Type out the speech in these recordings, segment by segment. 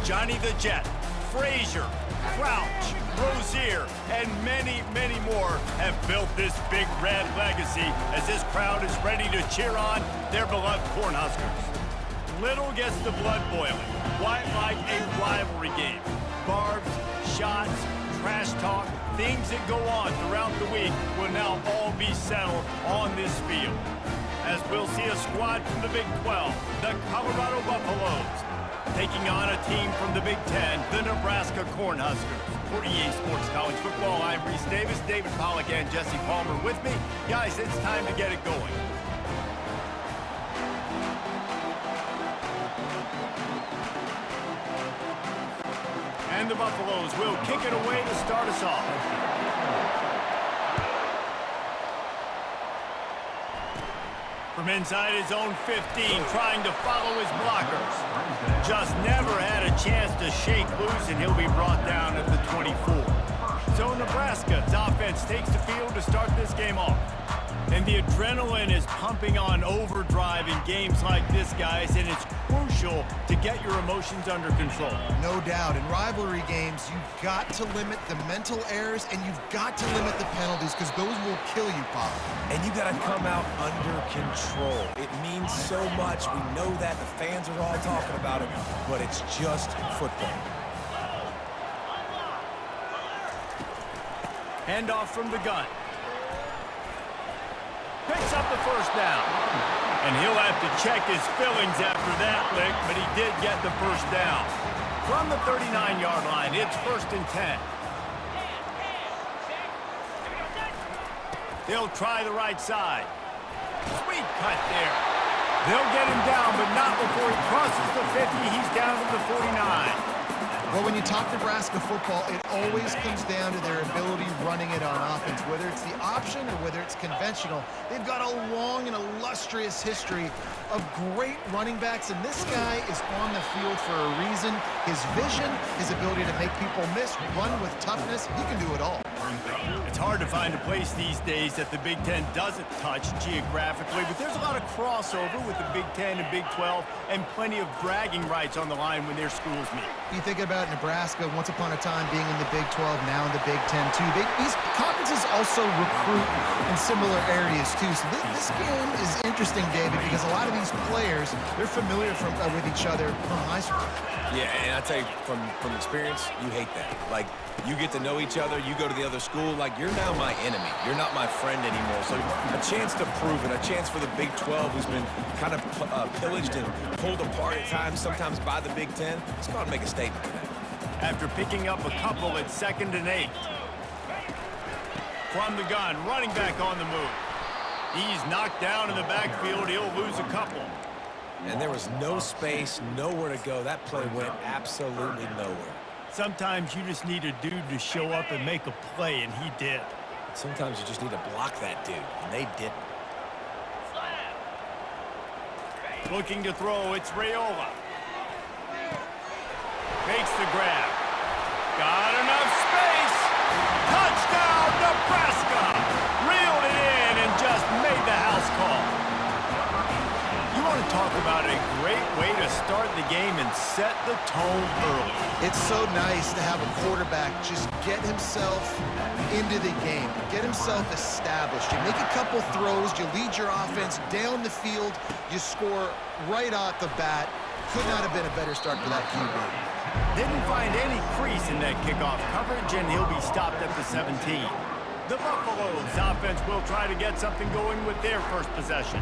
Johnny the Jet, Frazier, Crouch, Rozier, and many, many more have built this Big Red legacy as this crowd is ready to cheer on their beloved Cornhuskers. Little gets the blood boiling, quite like a rivalry game. Barbs, shots, trash talk, things that go on throughout the week will now all be settled on this field. As we'll see a squad from the Big 12, the Colorado Buffaloes, taking on a team from the Big 10, the Nebraska Cornhuskers. For EA Sports College Football, I'm Reese Davis, David Pollack, and Jesse Palmer with me. Guys, it's time to get it going. And the Buffaloes will kick it away to start us off. From inside his own 15, trying to follow his blockers. Just never had a chance to shake loose, and he'll be brought down at the 24. So Nebraska's offense takes the field to start this game off. And the adrenaline is pumping on overdrive in games like this, guys, and it's crucial to get your emotions under control. No doubt. In rivalry games, you've got to limit the mental errors, and you've got to limit the penalties, because those will kill you, Pop. And you got to come out under control. It means so much. We know that. The fans are all talking about it, but it's just football. Handoff from the gun. Picks up the first down. And he'll have to check his fillings after that lick, but he did get the first down. From the 39-yard line, it's 1st and 10. They'll try the right side. Sweet cut there. They'll get him down, but not before he crosses the 50. He's down to the 49. Well, when you talk Nebraska football, it always comes down to their ability running it on offense. Whether it's the option or whether it's conventional, they've got a long and illustrious history of great running backs, and this guy is on the field for a reason. His vision, his ability to make people miss, run with toughness, he can do it all. It's hard to find a place these days that the Big Ten doesn't touch geographically, but there's a lot of crossover with the Big Ten and Big 12 and plenty of bragging rights on the line when their schools meet. You think about Nebraska, once upon a time being in the Big 12, now in the Big 10 too. These conferences also recruit in similar areas too. So this game is interesting, David, because a lot of these players, they're familiar with each other from high school. Yeah, and I tell you, from experience, you hate that. Like, you get to know each other, you go to the other school, like, you're now my enemy. You're not my friend anymore. So a chance to prove it, a chance for the Big 12, who's been kind of pillaged and pulled apart at times, sometimes by the Big 10. Let's go out and make a statement today. After picking up a couple at 2nd and 8. From the gun, running back on the move. He's knocked down in the backfield. He'll lose a couple. And there was no space, nowhere to go. That play went absolutely nowhere. Sometimes you just need a dude to show up and make a play, and he did. Sometimes you just need to block that dude, and they didn't. Looking to throw, it's Raiola. Makes the grab. Got enough space. Touchdown, Nebraska. Reeled it in and just made the house call. You want to talk about a great way to start the game and set the tone early. It's so nice to have a quarterback just get himself into the game, get himself established. You make a couple throws, you lead your offense down the field, you score right off the bat. Could not have been a better start for that QB. Didn't find any crease in that kickoff coverage, and he'll be stopped at the 17. The Buffaloes offense will try to get something going with their first possession.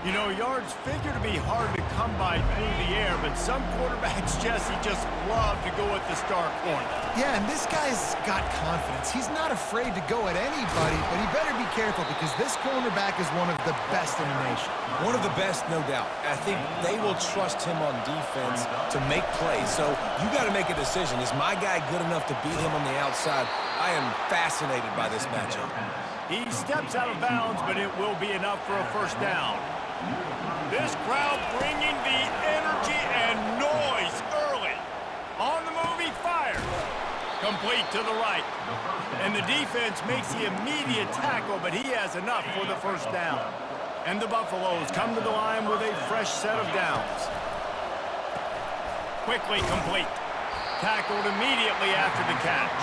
You know, yards figure to be hard to come by through the air, but some quarterbacks, Jesse, just love to go at the star corner. Yeah, and this guy's got confidence. He's not afraid to go at anybody, but he better be careful because this cornerback is one of the best in the nation. One of the best, no doubt. I think they will trust him on defense to make plays. So you got to make a decision. Is my guy good enough to beat him on the outside? I am fascinated by this matchup. He steps out of bounds, but it will be enough for a first down. This crowd bringing the energy and noise early. On the move, he fires. Complete to the right. And the defense makes the immediate tackle, but he has enough for the first down. And the Buffaloes come to the line with a fresh set of downs. Quickly complete. Tackled immediately after the catch.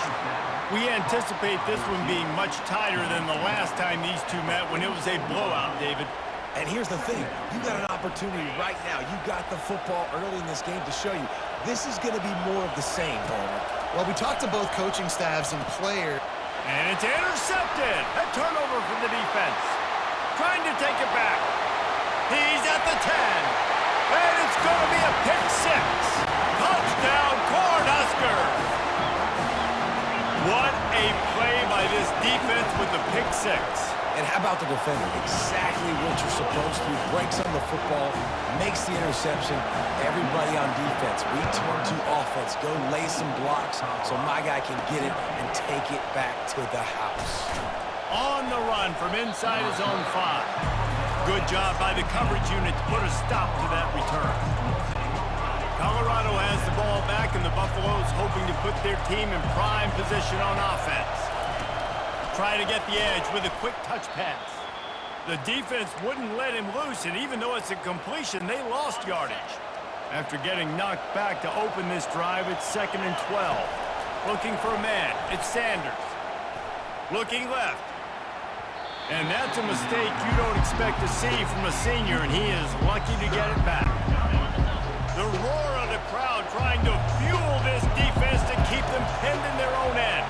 We anticipate this one being much tighter than the last time these two met when it was a blowout, David. And here's the thing. You got an opportunity right now. You got the football early in this game to show you this is going to be more of the same, Palmer. Well, we talked to both coaching staffs and players. And it's intercepted. A turnover for the defense. Trying to take it back. He's at the 10. And it's going to be a pick six. Touchdown, Cornhuskers. What a play by this defense with the pick six. And how about the defender? Exactly what you're supposed to do. Breaks on the football, makes the interception. Everybody on defense, we turn to offense. Go lay some blocks so my guy can get it and take it back to the house. On the run from inside his own 5. Good job by the coverage unit to put a stop to that return. Colorado has the ball back, and the Buffaloes hoping to put their team in prime position on offense. Try to get the edge with a quick touch pass. The defense wouldn't let him loose, and even though it's a completion, they lost yardage. After getting knocked back to open this drive, it's 2nd and 12. Looking for a man. It's Sanders. Looking left. And that's a mistake you don't expect to see from a senior, and he is lucky to get it back. The roar of the crowd trying to fuel this defense to keep them pinned in their own end.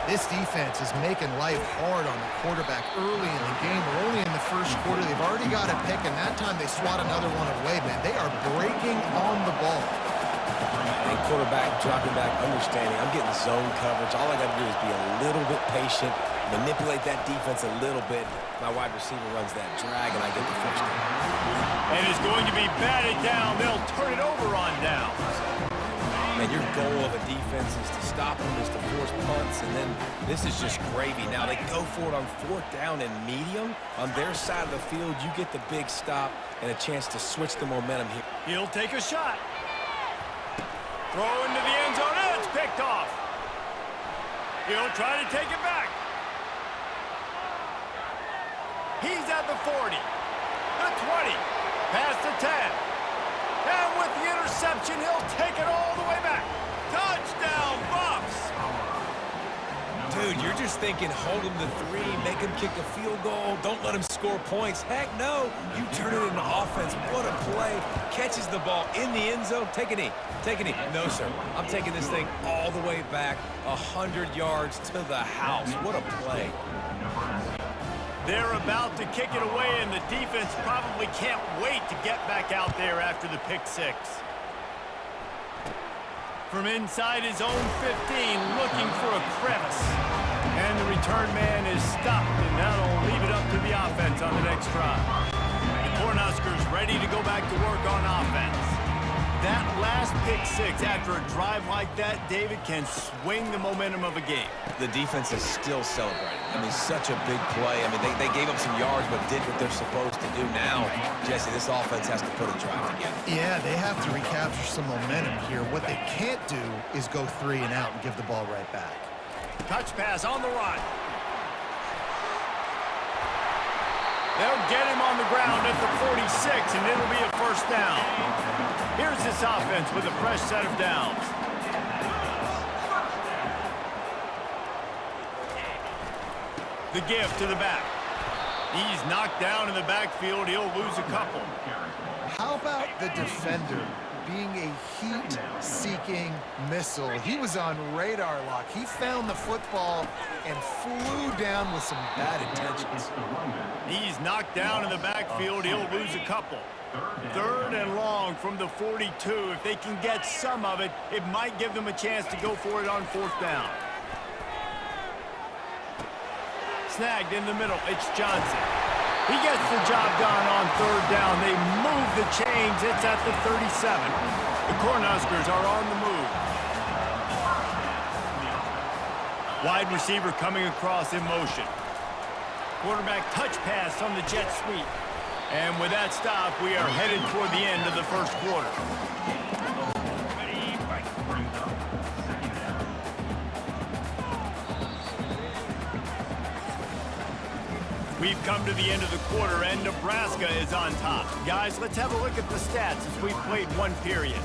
This defense is making life hard on the quarterback early in the game. We're only in the first quarter. They've already got a pick, and that time they swat another one away, man. They are breaking on the ball. And quarterback dropping back, understanding. I'm getting zone coverage. All I got to do is be a little bit patient, manipulate that defense a little bit. My wide receiver runs that drag, and I get the first down. And it's going to be batted down. They'll turn it over on downs. And your goal of a defense is to stop them, is to force punts, and then this is just gravy. Now they go for it on 4th down and medium. On their side of the field, you get the big stop and a chance to switch the momentum here. He'll take a shot. Throw into the end zone, and it's picked off. He'll try to take it back. He's at the 40, the 20, past the 10. And with the interception, he'll take it all the way back. Touchdown, Buffs! Dude, you're just thinking hold him to 3, make him kick a field goal, don't let him score points. Heck no, you turn it into offense. What a play. Catches the ball in the end zone. Take a knee. Take a knee. No, sir. I'm taking this thing all the way back 100 yards to the house. What a play. They're about to kick it away, and the defense probably can't wait to get back out there after the pick six. From inside his own 15, looking for a crevice. And the return man is stopped, and that'll leave it up to the offense on the next drive. The Cornhuskers ready to go back to work on offense. That last pick six after a drive like that, David, can swing the momentum of a game. The defense is still celebrating. I mean, such a big play. I mean, they gave up some yards but did what they're supposed to do. Now, Jesse, this offense has to put a drive together. Yeah, they have to recapture some momentum here. What they can't do is go 3 and out and give the ball right back. Touch pass on the run. They'll get him on the ground at the 46, and it'll be a first down. Here's this offense with a fresh set of downs. The give to the back. He's knocked down in the backfield. He'll lose a couple. How about the defender being a heat-seeking missile? He was on radar lock. He found the football and flew down with some bad intentions. He's knocked down in the backfield. He'll lose a couple. 3rd and long from the 42. If they can get some of it, it might give them a chance to go for it on 4th down. Snagged in the middle. It's Johnson. He gets the job done on 3rd down. They move the chains. It's at the 37. The Cornhuskers are on the move. Wide receiver coming across in motion. Quarterback touch pass on the jet sweep. And with that stop, we are headed toward the end of the first quarter. We've come to the end of the quarter, and Nebraska is on top. Guys, let's have a look at the stats as we've played one period.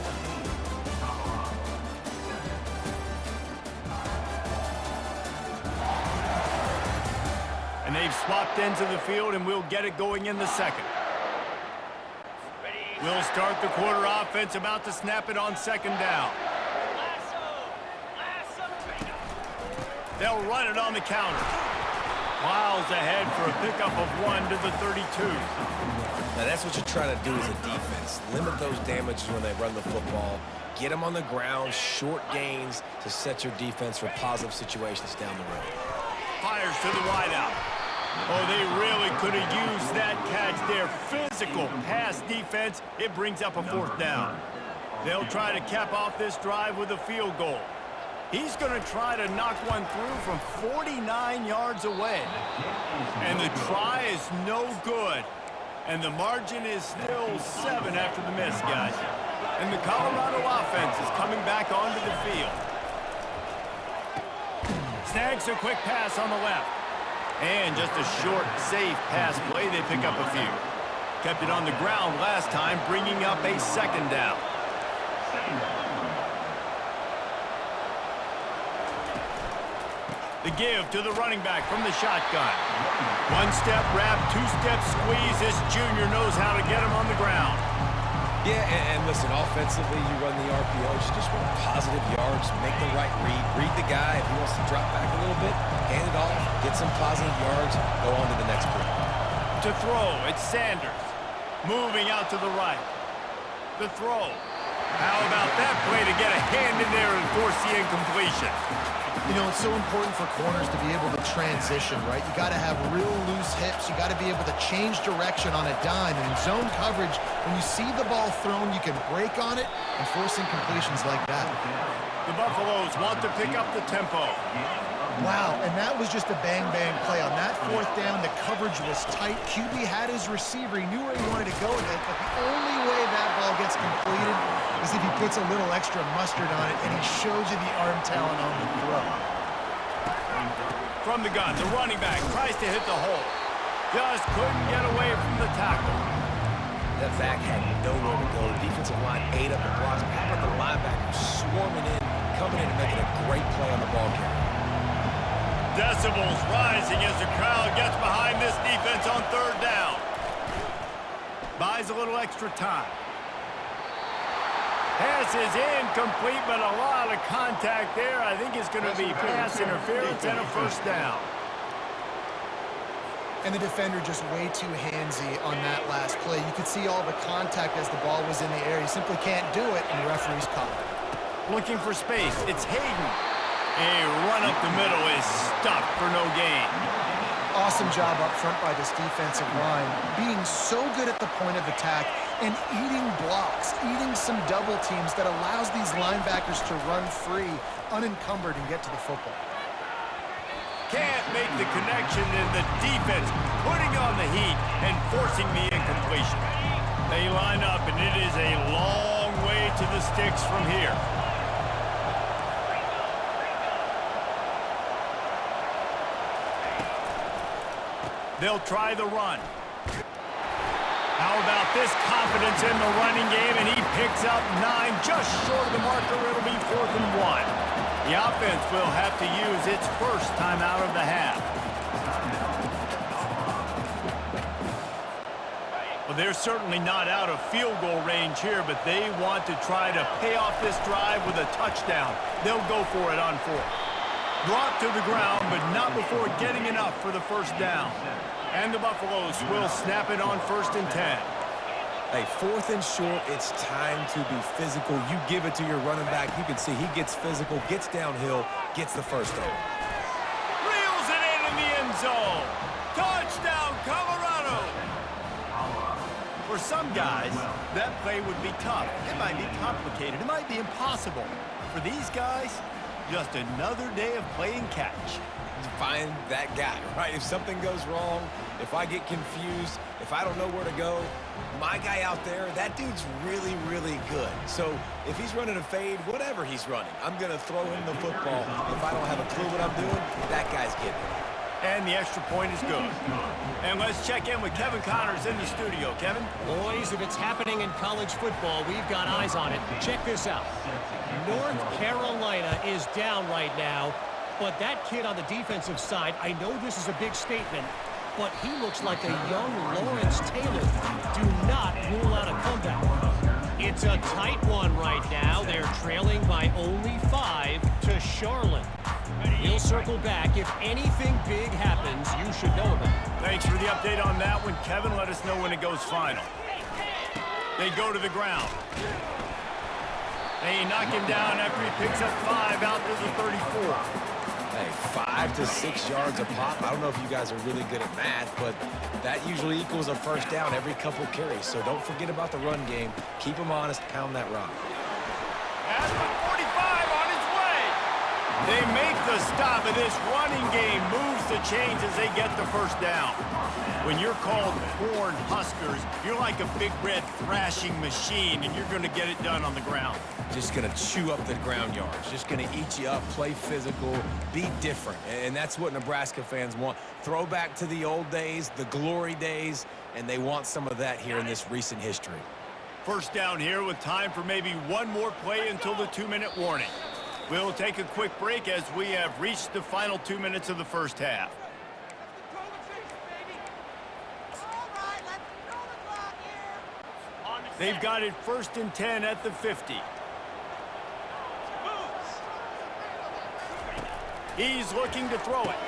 And they've swapped ends of the field, and we'll get it going in the second. We'll start the quarter offense, about to snap it on second down. They'll run it on the counter. Miles ahead for a pickup of 1 to the 32. Now that's what you're trying to do as a defense. Limit those damages when they run the football. Get them on the ground, short gains to set your defense for positive situations down the road. Fires to the wideout. Oh, they really could have used that catch there. Physical pass defense. It brings up a fourth down. They'll try to cap off this drive with a field goal. He's going to try to knock one through from 49 yards away. And the try is no good. And the margin is still 7 after the miss, guys. And the Colorado offense is coming back onto the field. Snags a quick pass on the left. And just a short, safe pass play. They pick up a few. Kept it on the ground last time, bringing up a second down. The give to the running back from the shotgun. One-step wrap, two-step squeeze. This junior knows how to get him on the ground. Yeah, and listen, offensively, you run the RPOs, you just want positive yards, make the right read the guy. If he wants to drop back a little bit, hand it off, get some positive yards, go on to the next play. To throw, it's Sanders. Moving out to the right. The throw. How about that play to get a hand in there and force the incompletion? You know, it's so important for corners to be able to transition, right? You got to have real loose hips. You got to be able to change direction on a dime. And in zone coverage, when you see the ball thrown, you can break on it and force incompletions like that. The Buffaloes want to pick up the tempo. Wow, and that was just a bang-bang play. On that fourth down, the coverage was tight. QB had his receiver. He knew where he wanted to go with it, but the only way that ball gets completed is if he puts a little extra mustard on it, and he shows you the arm talent on the throw. From the gun, the running back tries to hit the hole. Just couldn't get away from the tackle. That back had nowhere to go. The defensive line ate up the blocks. How about the linebacker swarming in, coming in and making a great play on the ball carrier? Decibels rising as the crowd gets behind this defense on third down. Buys a little extra time. Pass is incomplete, but a lot of contact there. I think it's going to be pass interference and a first down. And the defender just way too handsy on that last play. You could see all the contact as the ball was in the air. He simply can't do it, and the referee's caught it. Looking for space. It's Hayden. A run up the middle is stuffed for no gain. Awesome job up front by this defensive line, being so good at the point of attack and eating blocks, eating some double teams that allows these linebackers to run free, unencumbered, and get to the football. Can't make the connection, and the defense putting on the heat and forcing the incompletion. They line up, and it is a long way to the sticks from here. They'll try the run. How about this confidence in the running game, and he picks up 9, just short of the marker. It'll be 4th and 1. The offense will have to use its first timeout of the half. Well, they're certainly not out of field goal range here, but they want to try to pay off this drive with a touchdown. They'll go for it on 4th. Brought to the ground, but not before getting enough for the first down. And the Buffaloes will snap it on 1st and 10. Hey, 4th and short, it's time to be physical. You give it to your running back. You can see he gets physical, gets downhill, gets the first down. Reels it in the end zone. Touchdown, Colorado. For some guys, that play would be tough. It might be complicated. It might be impossible. For these guys, just another day of playing catch. Find that guy, right? If something goes wrong, if I get confused, if I don't know where to go, my guy out there, that dude's really, really good. So if he's running a fade, whatever he's running, I'm going to throw him the football. If I don't have a clue what I'm doing, that guy's getting it. And the extra point is good. And let's check in with Kevin Connors in the studio. Kevin? Boys, if it's happening in college football, we've got eyes on it. Check this out. North Carolina is down right now, But that kid on the defensive side, I know this is a big statement, but he looks like a young Lawrence Taylor. Do not rule out a comeback. It's a tight one right now. They're trailing by only 5 to Charlotte. He'll circle back. If anything big happens, you should know about it. Thanks for the update on that one, Kevin. Let us know when it goes final. They go to the ground. They knock him down after he picks up 5 out to the 34. Hey, 5 to 6 yards a pop. I don't know if you guys are really good at math, but that usually equals a first down every couple carries. So don't forget about the run game. Keep them honest. Pound that rock. At the 45 on his way. They make the stop, and this running game moves the chains as they get the first down. When you're called Corn Huskers, you're like a big red thrashing machine, and you're going to get it done on the ground. Just going to chew up the ground yards. Just going to eat you up, play physical, be different. And that's what Nebraska fans want. Throw back to the old days, the glory days, and they want some of that here in this recent history. First down here with time for maybe one more play until the 2-minute warning. We'll take a quick break as we have reached the final 2 minutes of the first half. They've got it 1st and 10 at the 50. He's looking to throw it.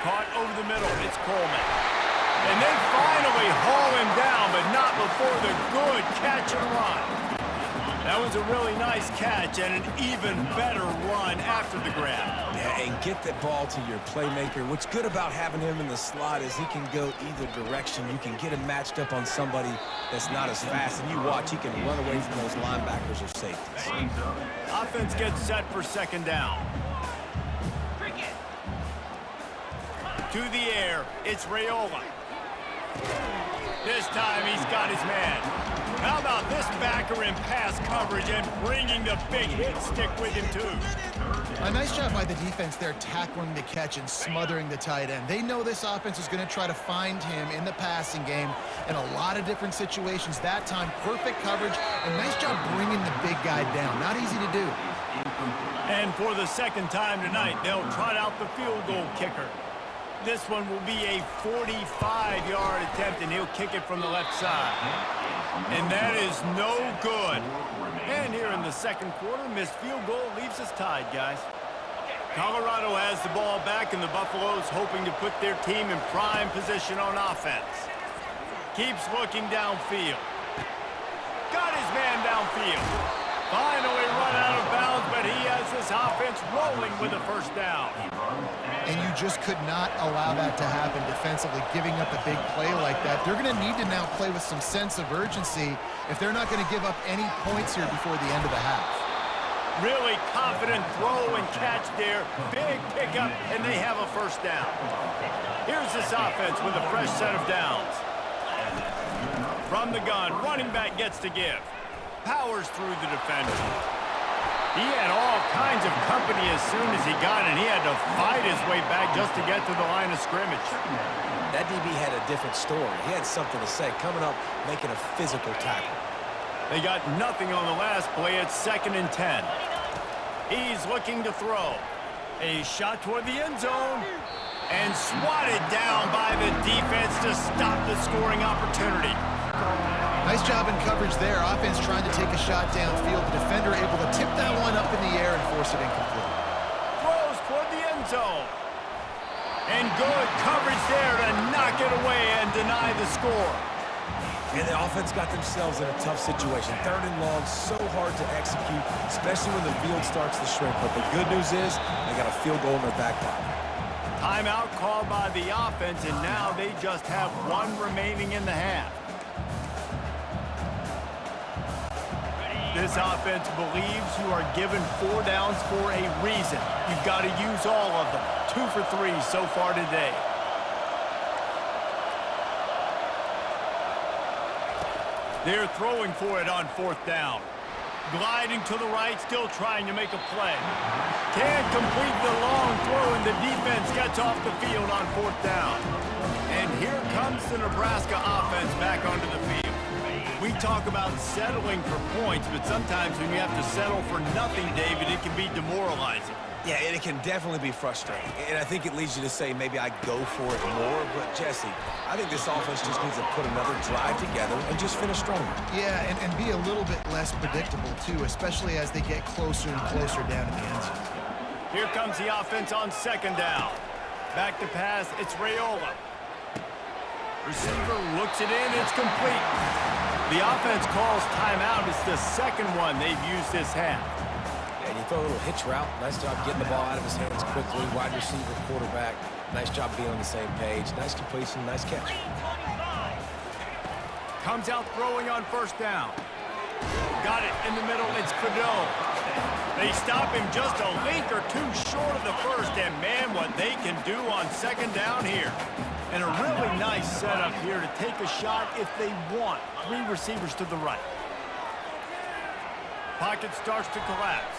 Caught over the middle. It's Coleman. And they finally haul him down, but not before the good catch and run. That was a really nice catch and an even better run after the grab. Yeah, and get the ball to your playmaker. What's good about having him in the slot is he can go either direction. You can get him matched up on somebody that's not as fast, and you watch, he can run away from those linebackers or safeties. Offense gets set for 2nd down. To the air, it's Raiola. This time he's got his man. How about this backer in pass coverage and bringing the big hit stick with him, too? A nice job by the defense there, tackling the catch and smothering the tight end. They know this offense is going to try to find him in the passing game in a lot of different situations. That time, perfect coverage, and nice job bringing the big guy down. Not easy to do. And for the 2nd time tonight, they'll trot out the field goal kicker. This one will be a 45-yard attempt, and he'll kick it from the left side. And that is no good. And here in the 2nd quarter, missed field goal leaves us tied, guys. Colorado has the ball back, and the Buffaloes hoping to put their team in prime position on offense. Keeps looking downfield. Got his man downfield. Finally run out of bounds, but he has this offense rolling with a first down. And you just could not allow that to happen defensively, giving up a big play like that. They're going to need to now play with some sense of urgency if they're not going to give up any points here before the end of the half. Really confident throw and catch there. Big pickup, and they have a first down. Here's this offense with a fresh set of downs. From the gun, running back gets to give. Powers through the defender. He had all kinds of company as soon as he got it. He had to fight his way back just to get to the line of scrimmage. That DB had a different story. He had something to say, coming up, making a physical tackle. They got nothing on the last play. It's 2nd and 10. He's looking to throw. A shot toward the end zone. And swatted down by the defense to stop the scoring opportunity. Nice job in coverage there. Offense trying to take a shot downfield. The defender able to tip that one up in the air and force it incomplete. Throws toward the end zone. And good coverage there to knock it away and deny the score. And the offense got themselves in a tough situation. 3rd and long, so hard to execute, especially when the field starts to shrink. But the good news is they got a field goal in their back pocket. Timeout called by the offense, and now they just have one remaining in the half. This offense believes you are given 4 downs for a reason. You've got to use all of them. 2 for 3 so far today. They're throwing for it on 4th down. Gliding to the right, still trying to make a play. Can't complete the long throw, and the defense gets off the field on 4th down. And here comes the Nebraska offense back onto the field. We talk about settling for points, but sometimes when you have to settle for nothing, David, it can be demoralizing. Yeah, and it can definitely be frustrating. And I think it leads you to say maybe I go for it more. But, Jesse, I think this offense just needs to put another drive together and just finish stronger. Yeah, and be a little bit less predictable, too, especially as they get closer and closer down to the end zone. Here comes the offense on second down. Back to pass, it's Raiola. Receiver looks it in, it's complete. The offense calls timeout. It's the second one they've used this half. And you throw a little hitch route. Nice job getting the ball out of his hands quickly. Wide receiver, quarterback. Nice job being on the same page. Nice completion, nice catch. Comes out throwing on first down. Got it in the middle. It's Fedot. They stop him just a link or two short of the first. And, man, what they can do on second down here. And a really nice setup here to take a shot if they want. 3 receivers to the right. Pocket starts to collapse.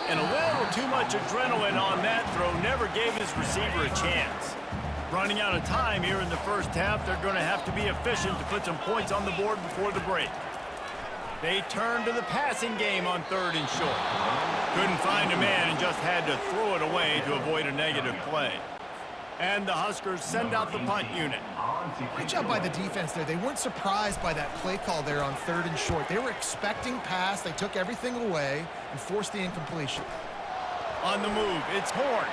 And a little too much adrenaline on that throw never gave his receiver a chance. Running out of time here in the first half, they're going to have to be efficient to put some points on the board before the break. They turn to the passing game on 3rd and short. Couldn't find a man and just had to throw it away to avoid a negative play. And the Huskers send out the punt unit. Good job by the defense there. They weren't surprised by that play call there on 3rd and short. They were expecting pass. They took everything away and forced the incompletion. On the move, it's Horn.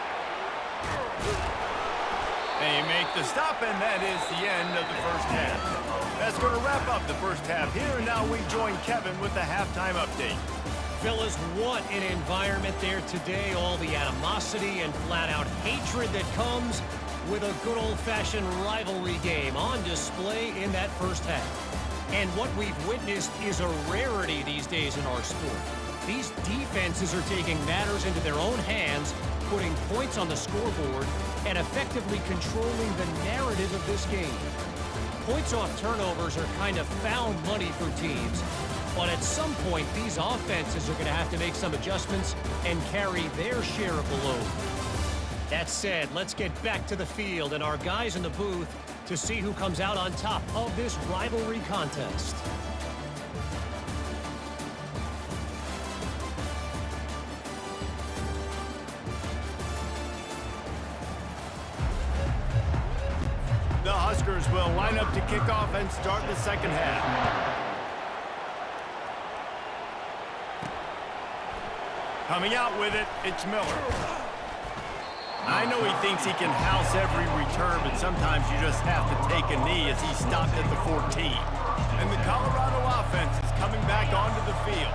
They make the stop, and that is the end of the first half. That's going to wrap up the first half here, and now we join Kevin with the halftime update. Fellas, what an environment there today. All the animosity and flat-out hatred that comes with a good old-fashioned rivalry game on display in that first half. And what we've witnessed is a rarity these days in our sport. These defenses are taking matters into their own hands, putting points on the scoreboard, and effectively controlling the narrative of this game. Points off turnovers are kind of found money for teams, but at some point, these offenses are going to have to make some adjustments and carry their share of the load. That said, let's get back to the field and our guys in the booth to see who comes out on top of this rivalry contest. The Huskers will line up to kick off and start the second half. Coming out with it, it's Miller. I know he thinks he can house every return, but sometimes you just have to take a knee as he stopped at the 14. And the Colorado offense is coming back onto the field.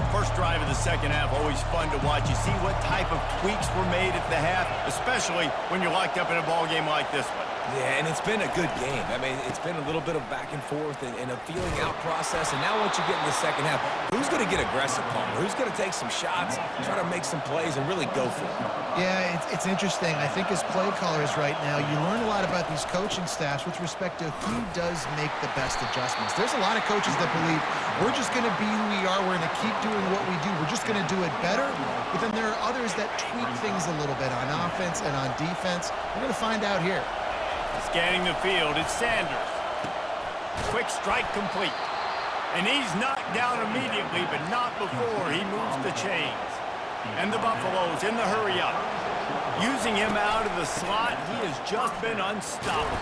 First drive of the second half, always fun to watch. You see what type of tweaks were made at the half, especially when you're locked up in a ball game like this one. Yeah, and it's been a good game. I mean, it's been a little bit of back and forth and a feeling out process. And now once you get in the second half, who's going to get aggressive, Palmer? Who's going to take some shots, try to make some plays, and really go for it? Yeah, it's interesting. I think as play callers right now, you learn a lot about these coaching staffs with respect to who does make the best adjustments. There's a lot of coaches that believe we're just going to be who we are. We're going to keep doing what we do. We're just going to do it better. But then there are others that tweak things a little bit on offense and on defense. We're going to find out here. Scanning the field, it's Sanders. Quick strike complete. And he's knocked down immediately, but not before he moves the chains. And the Buffaloes in the hurry-up. Using him out of the slot, he has just been unstoppable.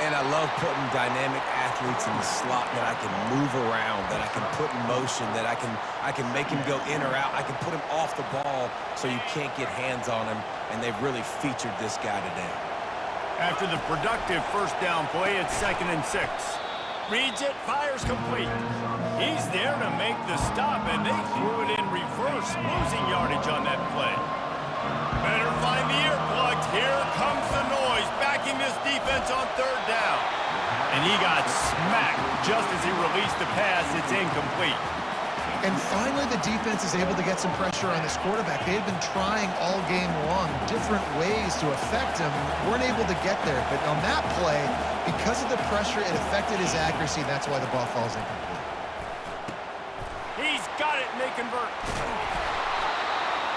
And I love putting dynamic athletes in the slot that I can move around, that I can put in motion, that I can make him go in or out. I can put him off the ball so you can't get hands on him, and they've really featured this guy today. After the productive first down play, it's 2nd and 6. Reads it, fires complete. He's there to make the stop, and they threw it in reverse, losing yardage on that play. Better find the earplugs. Here comes the noise, backing this defense on 3rd down. And he got smacked just as he released the pass. It's incomplete. And finally, the defense is able to get some pressure on this quarterback. They had been trying all game long different ways to affect him. Weren't able to get there. But on that play, because of the pressure, it affected his accuracy. And that's why the ball falls incomplete. He's got it, and they convert.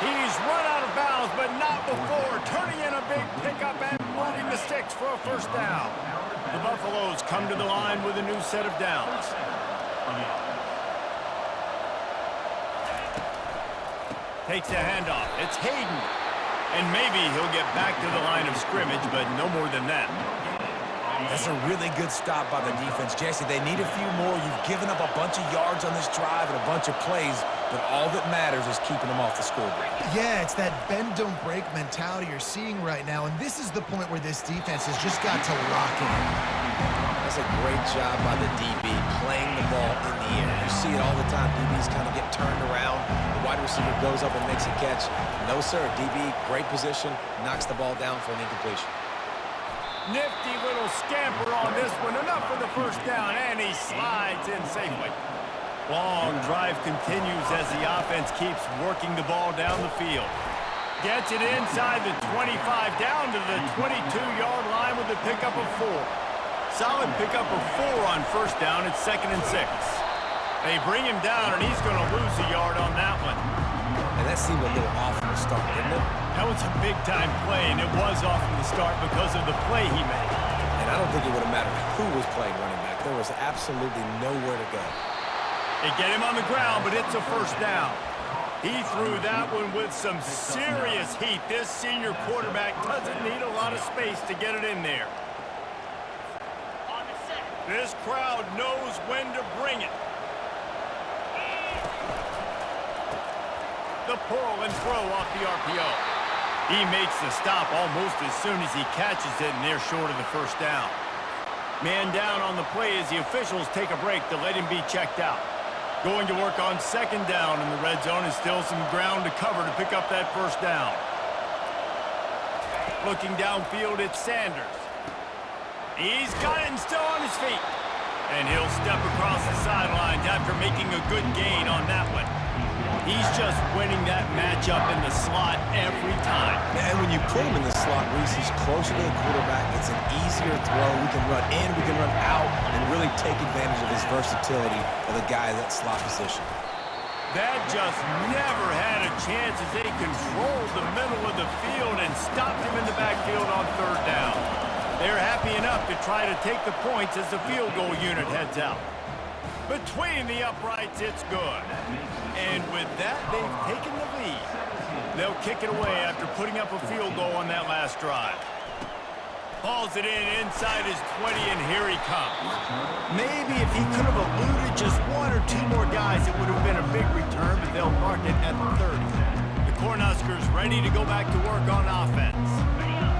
He's run out of bounds, but not before. Turning in a big pickup and moving the sticks for a first down. The Buffaloes come to the line with a new set of downs. Takes the handoff. It's Hayden. And maybe he'll get back to the line of scrimmage, but no more than that. That's a really good stop by the defense. Jesse, they need a few more. You've given up a bunch of yards on this drive and a bunch of plays, but all that matters is keeping them off the scoreboard. Yeah, it's that bend, don't break mentality you're seeing right now, and this is the point where this defense has just got to lock in. That's a great job by the DB playing the ball in the air. You see it all the time. DBs kind of get turned around. The wide receiver goes up and makes a catch. No, sir. DB, great position, knocks the ball down for an incompletion. Nifty little scamper on this one. Enough for the first down, and he slides in safely. Long drive continues as the offense keeps working the ball down the field. Gets it inside the 25, down to the 22-yard line with a pickup of 4. Solid pickup of 4 on first down. It's 2nd and 6. They bring him down, and he's going to lose a yard on that one. And that seemed a little off from the start, didn't it? That was a big-time play, and it was off from the start because of the play he made. And I don't think it would have mattered who was playing running back. There was absolutely nowhere to go. They get him on the ground, but it's a first down. He threw that one with some serious heat. This senior quarterback doesn't need a lot of space to get it in there. This crowd knows when to bring it. The pull and throw off the RPO. He makes the stop almost as soon as he catches it, and they're short of the first down. Man down on the play as the officials take a break to let him be checked out. Going to work on 2nd down in the red zone, and still some ground to cover to pick up that first down. Looking downfield, it's Sanders. He's got it and still on his feet. And he'll step across the sidelines after making a good gain on that one. He's just winning that matchup in the slot every time. And when you put him in the slot, Reese, he's closer to the quarterback. It's an easier throw. We can run in, we can run out, and really take advantage of his versatility of the guy in that slot position. That just never had a chance as they controlled the middle of the field and stopped him in the backfield on 3rd down. They're happy enough to try to take the points as the field goal unit heads out. Between the uprights, it's good. And with that, they've taken the lead. They'll kick it away after putting up a field goal on that last drive. Hauls it in inside his 20, and here he comes. Maybe if he could have eluded just 1 or 2 more guys, it would have been a big return, but they'll mark it at the 30. The Cornhuskers ready to go back to work on offense.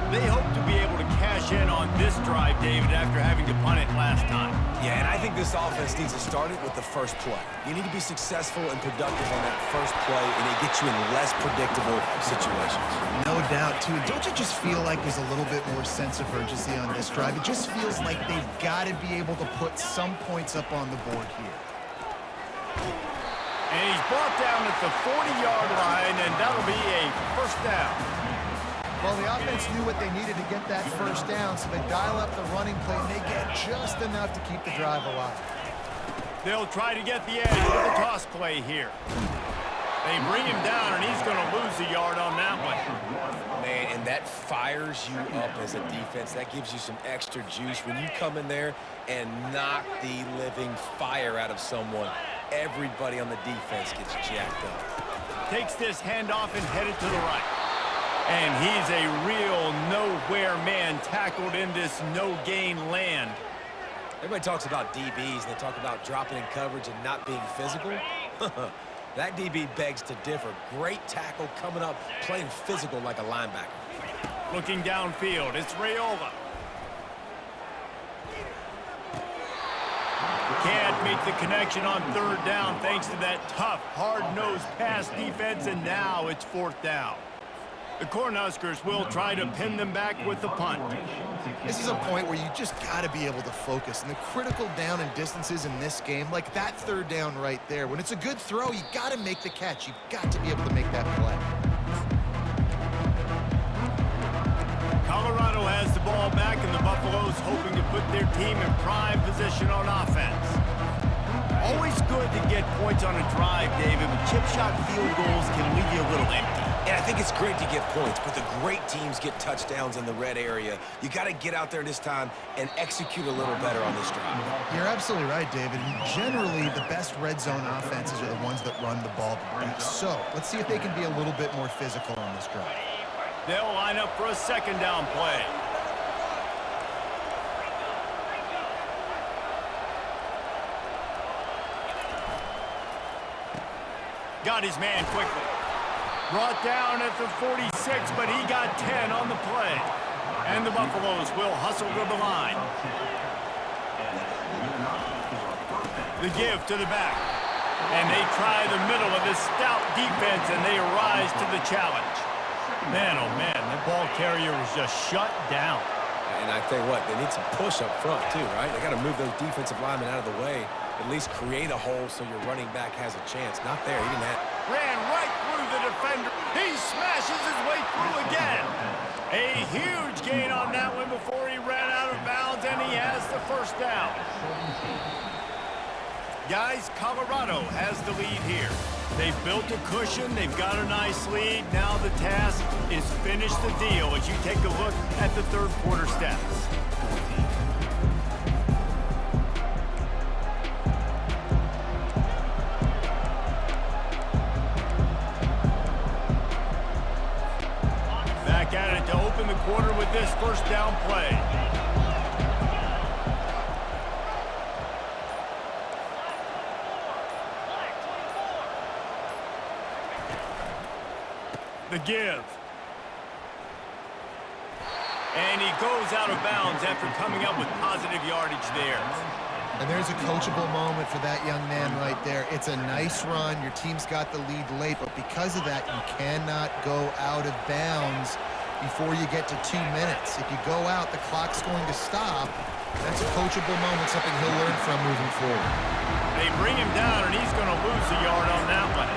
They hope to be able to cash in on this drive, David, after having to punt it last time. Yeah, and I think this offense needs to start it with the first play. You need to be successful and productive on that first play, and it gets you in less predictable situations. No doubt, too. Don't you just feel like there's a little bit more sense of urgency on this drive? It just feels like they've got to be able to put some points up on the board here. And he's brought down at the 40-yard line, and that'll be a first down. Well, the offense knew what they needed to get that first down, so they dial up the running play, and they get just enough to keep the drive alive. They'll try to get the edge with the toss play here. They bring him down, and he's going to lose a yard on that one. Man, and that fires you up as a defense. That gives you some extra juice. When you come in there and knock the living fire out of someone, everybody on the defense gets jacked up. Takes this handoff and headed to the right. And he's a real nowhere man tackled in this no-gain land. Everybody talks about DBs, and they talk about dropping in coverage and not being physical. That DB begs to differ. Great tackle coming up, playing physical like a linebacker. Looking downfield, it's Raiola. Can't make the connection on 3rd down thanks to that tough, hard-nosed pass defense, and now it's 4th down. The Cornhuskers will try to pin them back with the punt. This is a point where you just got to be able to focus. And the critical down and distances in this game, like that 3rd down right there, when it's a good throw, you got to make the catch. You've got to be able to make that play. Colorado has the ball back, and the Buffaloes hoping to put their team in prime position on offense. Always good to get points on a drive, David, but chip shot field goals can leave you a little empty. Yeah, I think it's great to get points, but the great teams get touchdowns in the red area. You got to get out there this time and execute a little better on this drive. You're absolutely right, David. Generally, the best red zone offenses are the ones that run the ball the best. So let's see if they can be a little bit more physical on this drive. They'll line up for a second down play. Got his man quickly. Brought down at the 46, but he got 10 on the play. And the Buffaloes will hustle to the line. The give to the back. And they try the middle of this stout defense, and they rise to the challenge. Man, oh man, the ball carrier was just shut down. And I tell you what, they need some push up front too, right? They got to move those defensive linemen out of the way, at least create a hole so your running back has a chance. Not there, he didn't have. Ran right through the defender. He smashes his way through again. A huge gain on that one before he ran out of bounds, and he has the first down. Guys, Colorado has the lead here. They've built a cushion. They've got a nice lead. Now the task is finish the deal as you take a look at the third quarter stats. Back at it to open the quarter with this first down play. The give. And he goes out of bounds after coming up with positive yardage there. And there's a coachable moment for that young man right there. It's a nice run. Your team's got the lead late, but because of that, you cannot go out of bounds before you get to 2 minutes. If you go out, the clock's going to stop. That's a coachable moment, something he'll learn from moving forward. They bring him down, and he's going to lose a yard on that one.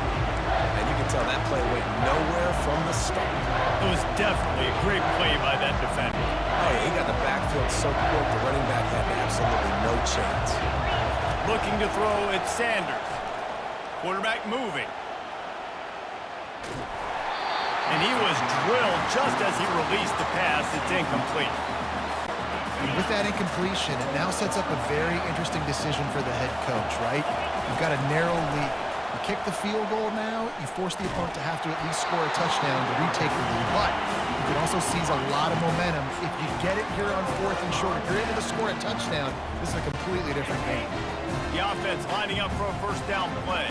And you can tell that play went nowhere from the start. It was definitely a great play by that defender. Oh, yeah, he got the backfield so quick, the running back had absolutely no chance. Looking to throw, it's Sanders. Quarterback moving. And he was drilled just as he released the pass. It's incomplete. And with that incompletion, it now sets up a very interesting decision for the head coach, right? You've got a narrow lead. You kick the field goal now, you force the opponent to have to at least score a touchdown to retake the lead. But you can also seize a lot of momentum. If you get it here on 4th and short, if you're able to score a touchdown, this is a completely different game. The offense lining up for a first down play.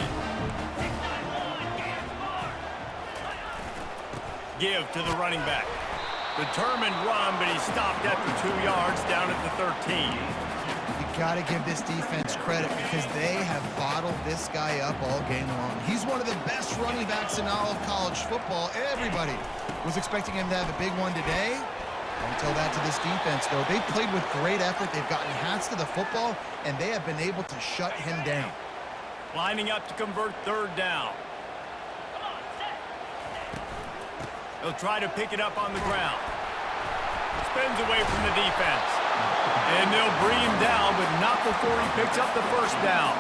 Give to the running back. Determined run, but he stopped after 2 yards down at the 13. You got to give this defense credit because they have bottled this guy up all game long. He's one of the best running backs in all of college football. Everybody was expecting him to have a big one today. Don't tell that to this defense, though. They've played with great effort. They've gotten hats to the football, and they have been able to shut him down. Lining up to convert third down. They'll try to pick it up on the ground. Spins away from the defense. And they'll bring him down, but not before he picks up the first down.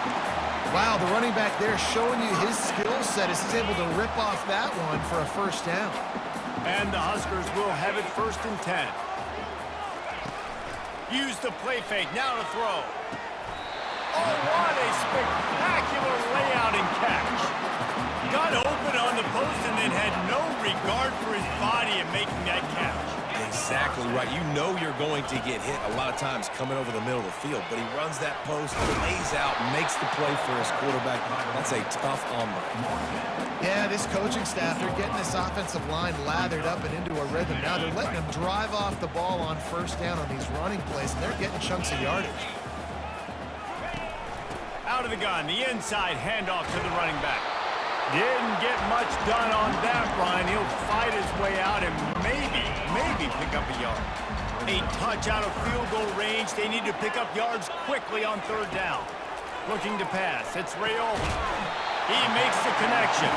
Wow, the running back there showing you his skill set as he's able to rip off that one for a first down. And the Huskers will have it 1st and 10. Use the play fake, now to throw. Oh, what a spectacular layout and catch. Got open on the post and then had no regard for his body in making that catch. Exactly right. You know you're going to get hit a lot of times coming over the middle of the field, but he runs that post, lays out, makes the play for his quarterback. That's a tough hombre. Yeah, this coaching staff, they're getting this offensive line lathered up and into a rhythm. Now they're letting them drive off the ball on first down on these running plays, and they're getting chunks of yardage. Out of the gun, the inside handoff to the running back. Didn't get much done on that run. He'll fight his way out and maybe pick up a yard. A touch out of field goal range. They need to pick up yards quickly on third down. Looking to pass. It's Raiola. He makes the connection.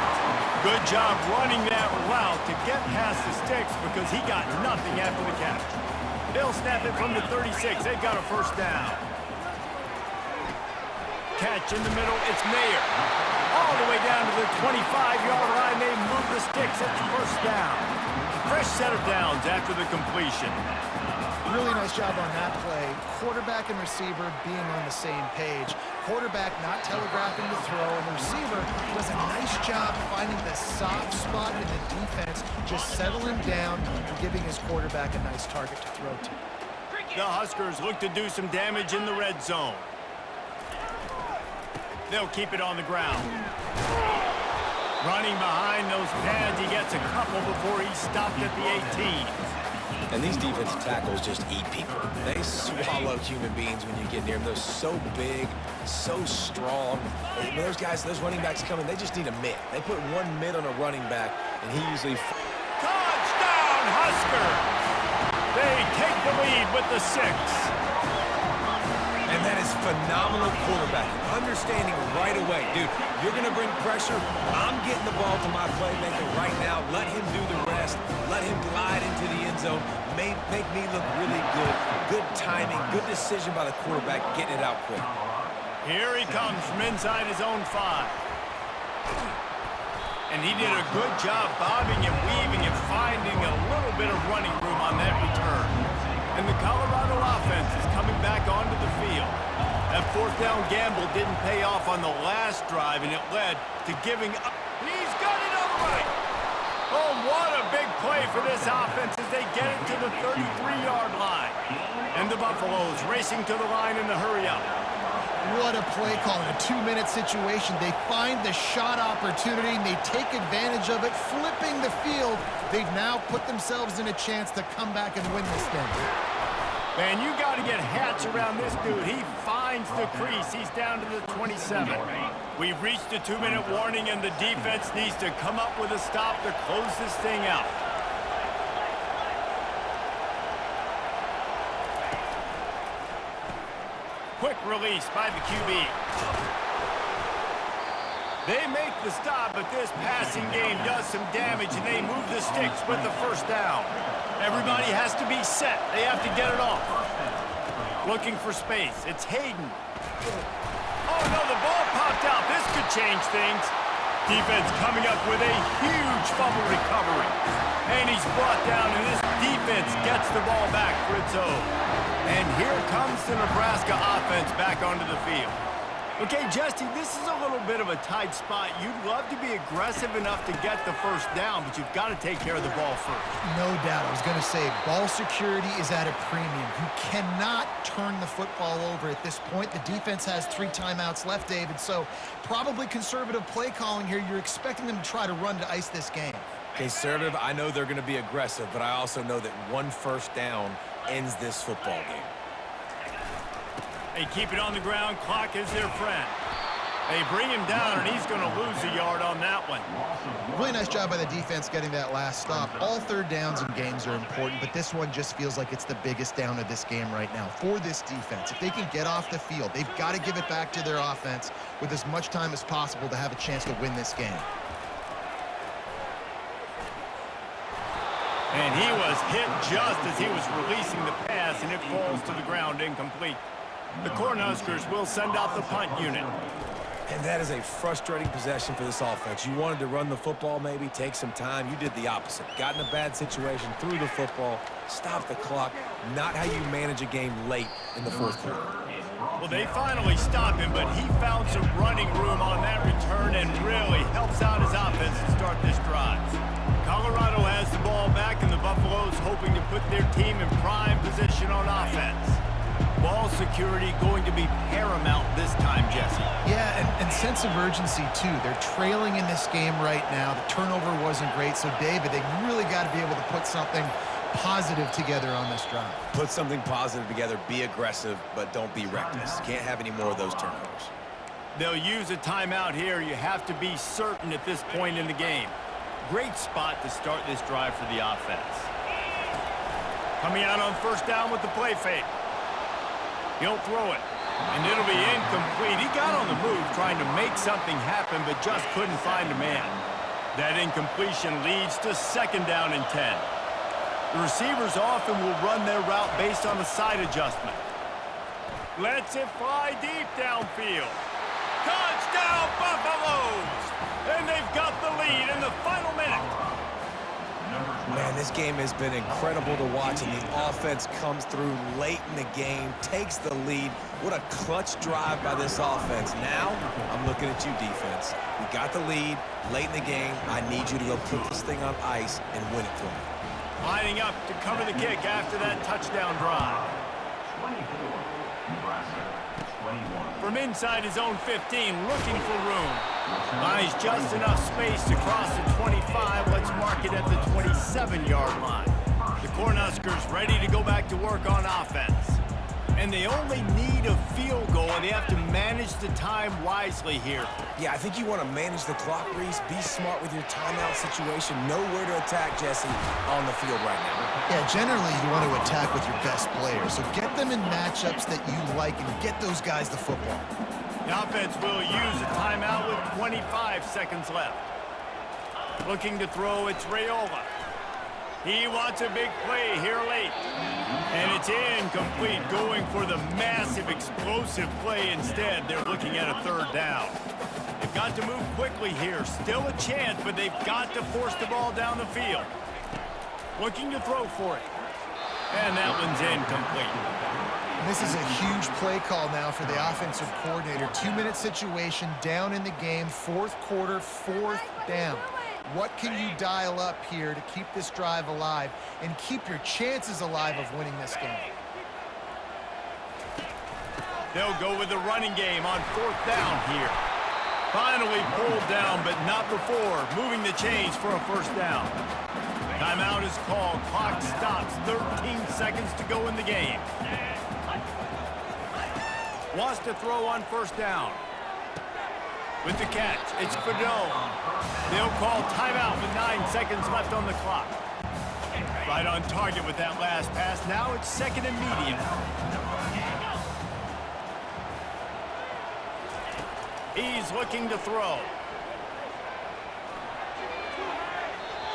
Good job running that route to get past the sticks because he got nothing after the catch. They'll snap it from the 36. They've got a first down. catch in the middle. It's Mayer. All the way down to the 25-yard line. They move the sticks. It's first down. Fresh set of downs after the completion. Really nice job on that play. Quarterback and receiver being on the same page. Quarterback not telegraphing the throw, and the receiver does a nice job finding the soft spot in the defense, just settling down and giving his quarterback a nice target to throw to. The Huskers look to do some damage in the red zone. They'll keep it on the ground. Running behind those pads, he gets a couple before he's stopped at the 18. And these defensive tackles just eat people. They swallow human beings when you get near them. They're so big, so strong. And those guys, those running backs coming, they just need a mitt. They put one mitt on a running back, and he usually... Touchdown, Huskers! They take the lead with the 6. And that is phenomenal quarterbacking. Understanding right away. Dude, you're going to bring pressure. I'm getting the ball to my playmaker right now. Let him do the rest. Let him glide into the end zone. Make me look really good. Good timing. Good decision by the quarterback getting it out quick. Here he comes from inside his own 5. And he did a good job bobbing and weaving and finding a little bit of running room on that return. And the Colorado offense is coming back onto the field. That fourth down gamble didn't pay off on the last drive, and it led to giving up. He's got it up right. Oh, what a big play for this offense as they get it to the 33-yard line. And the Buffaloes racing to the line in the hurry-up. What a play call in a 2-minute situation. They find the shot opportunity, and they take advantage of it, flipping the field. They've now put themselves in a chance to come back and win this thing. Man, you got to get hats around this dude. He finds the crease. He's down to the 27. We've reached the 2-minute warning, and the defense needs to come up with a stop to close this thing out. Quick release by the QB. They make the stop, but this passing game does some damage, and they move the sticks with the first down. Everybody has to be set. They have to get it off. Looking for space. It's Hayden. Oh, no, the ball popped out. This could change things. Defense coming up with a huge fumble recovery. And he's brought down, and this defense gets the ball back for its own. And here comes the Nebraska offense back onto the field. Okay, Jesse, this is a little bit of a tight spot. You'd love to be aggressive enough to get the first down, but you've got to take care of the ball first. No doubt. I was going to say, ball security is at a premium. You cannot turn the football over at this point. The defense has 3 timeouts left, David, so probably conservative play calling here. You're expecting them to try to run to ice this game. Conservative, I know they're going to be aggressive, but I also know that one first down ends this football game. They keep it on the ground. Clock is their friend. They bring him down, and he's going to lose a yard on that one. Really nice job by the defense getting that last stop. All third downs in games are important, but this one just feels like it's the biggest down of this game right now for this defense. If they can get off the field, they've got to give it back to their offense with as much time as possible to have a chance to win this game. And he was hit just as he was releasing the pass, and it falls to the ground incomplete. The Cornhuskers will send out the punt unit. And that is a frustrating possession for this offense. You wanted to run the football, maybe take some time. You did the opposite. Got in a bad situation, threw the football, stopped the clock. Not how you manage a game late in the fourth quarter. Well, they finally stop him, but he found some running room on that return and really helps out his offense to start this drive. Colorado has the ball back, and the Buffaloes hoping to put their team in prime position on offense. Ball security going to be paramount this time, Jesse. Yeah, and sense of urgency, too. They're trailing in this game right now. The turnover wasn't great, so, David, they really got to be able to put something positive together on this drive. Put something positive together, be aggressive, but don't be reckless. Can't have any more of those turnovers. They'll use a timeout here. You have to be certain at this point in the game. Great spot to start this drive for the offense. Coming out on first down with the play fake. He'll throw it, and it'll be incomplete. He got on the move trying to make something happen, but just couldn't find a man. That incompletion leads to second down and 10. The receivers often will run their route based on a side adjustment. Lets it fly deep downfield. Touchdown, Buffaloes! And they've got the lead in the final minute. Man, this game has been incredible to watch, and the offense comes through late in the game, takes the lead. What a clutch drive by this offense. Now, I'm looking at you, defense. We got the lead late in the game. I need you to go put this thing on ice and win it for me. Lining up to cover the kick after that touchdown drive. 21. From inside his own 15, looking for room. Buys just enough space to cross the 25. Let's mark it at the 27-yard line. The Cornhuskers ready to go back to work on offense. And they only need a field goal, and they have to manage the time wisely here. Yeah, I think you want to manage the clock, Reese. Be smart with your timeout situation. Know where to attack, Jesse, on the field right now. Yeah, generally you want to attack with your best players. So get them in matchups that you like and get those guys the football. The offense will use a timeout with 25 seconds left. Looking to throw, it's Raiola. He wants a big play here late. And it's incomplete, going for the massive explosive play instead. They're looking at a third down. They've got to move quickly here. Still a chance, but they've got to force the ball down the field. Looking to throw for it. And that one's incomplete. This is a huge play call now for the offensive coordinator. 2-minute situation, down in the game, fourth quarter, fourth down. What can you dial up here to keep this drive alive and keep your chances alive of winning this game? They'll go with the running game on fourth down here. Finally pulled down, but not before. Moving the chains for a first down. Timeout is called. Clock stops. 13 seconds to go in the game. Wants to throw on first down. With the catch, it's Fedot. They'll call timeout with 9 seconds left on the clock. Right on target with that last pass. Now it's second and medium. He's looking to throw.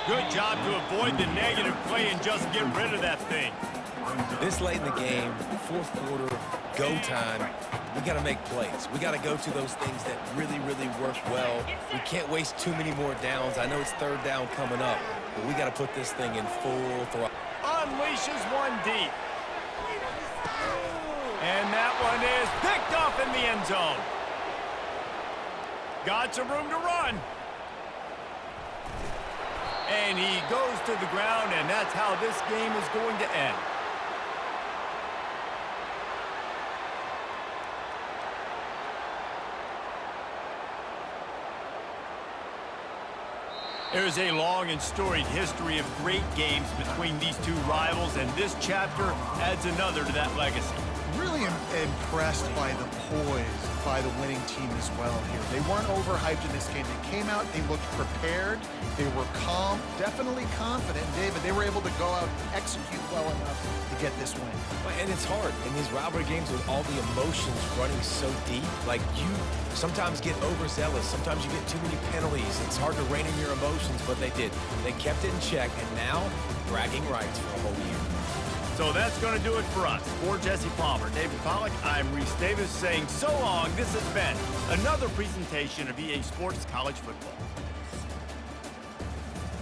Good job to avoid the negative play and just get rid of that thing. This late in the game, fourth quarter, go time, we got to make plays. We got to go to those things that really, really work well. We can't waste too many more downs. I know it's third down coming up, but we got to put this thing in full throttle. Unleashes one deep. And that one is picked off in the end zone. Got some room to run. And he goes to the ground, and that's how this game is going to end. There's a long and storied history of great games between these two rivals, and this chapter adds another to that legacy. Really impressed by the poise by the winning team as well here. They weren't overhyped in this game. They came out, they looked prepared, they were calm, definitely confident. David, they were able to go out and execute well enough to get this win. And it's hard in these rivalry games with all the emotions running so deep. Like, you sometimes get overzealous. Sometimes you get too many penalties. It's hard to rein in your emotions, but they did. They kept it in check, and now bragging rights for a whole year. So that's going to do it for us. For Jesse Palmer, David Pollack, I'm Reese Davis saying so long. This has been another presentation of EA Sports College Football.